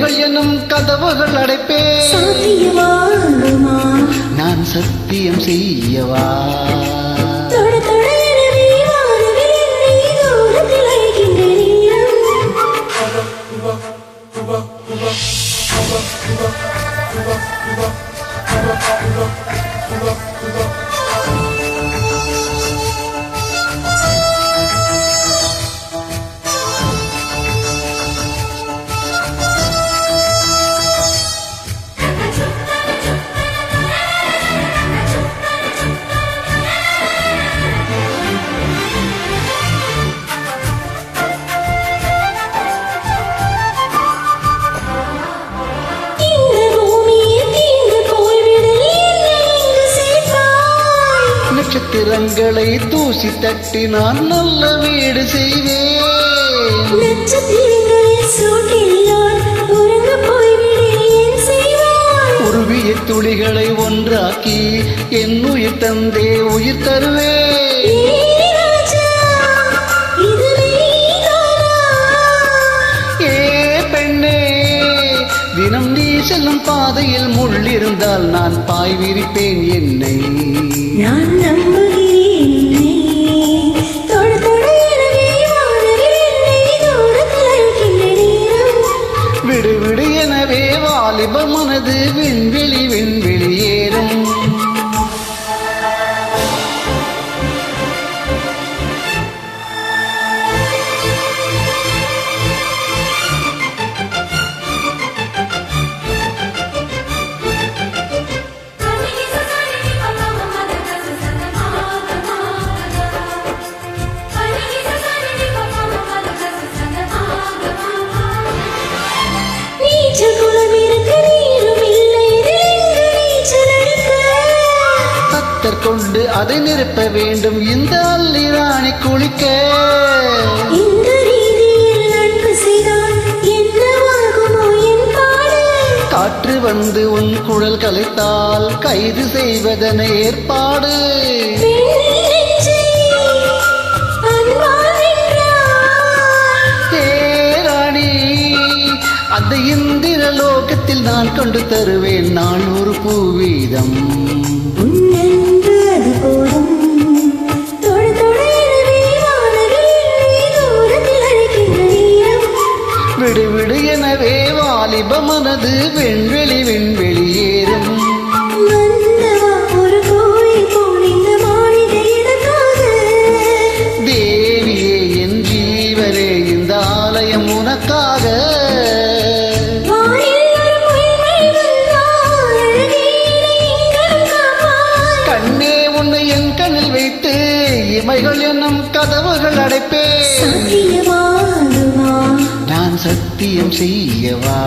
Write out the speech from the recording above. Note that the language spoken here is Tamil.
இமைகள் என்னும் கதவுகள் அடைப்பே சாத்தியமாகுமா நான் சத்தியம் செய்யவா தொட தொட எனவே வானவில் என்னை தூரத்தில் அழைக்கின்ற நேரம் நட்சத்திரங்களை தூசி தட்டி நான் நல்ல வீடு செய்வேன் உருவிய துளிகளை ஒன்றாக்கி என் உயிர் தந்தே உயிர் தருவேன் ஏ பெண்ணே தினம் நீ செல்லும் பாதையில் முள்ளிருந்தால் நான் பாய் விரிப்பேன் என்னை நான் நம்புகிறேன் தொட தொட எனவே வானவில் என்னை தூரத்தில் அழைக்கின்ற நேரம் விடு விடு எனவே வாலிப மனது விண்வெளி விண்வெளி ஏறும் கொண்டு அதை நிரப்ப வேண்டும் இந்த அல்லி ராணி குளிக்க இந்த ரீதியில் நட்பு செய்தால் என்னவாகுமோ என் பாடு காற்று வந்து உன் குழல் கலைத்தால் கைது செய்வதன ஏற்பாடு ராணி அந்த இந்திர லோகத்தில் நான் கொண்டு தருவேன் நான் ஒரு பூவீதம் விடு விடு எனவே வாலிப மனது விண்வெளி விண்வெளி ஏறும் தேவியே என் ஜீவனே இந்த ஆலயம் உனக்காக கண்ணே உன்னை என் கண்ணில் வைத்து இமைகள் என்னும் கதவுகள் அடைப்பேன் நான் சத்தியம் செய்யவா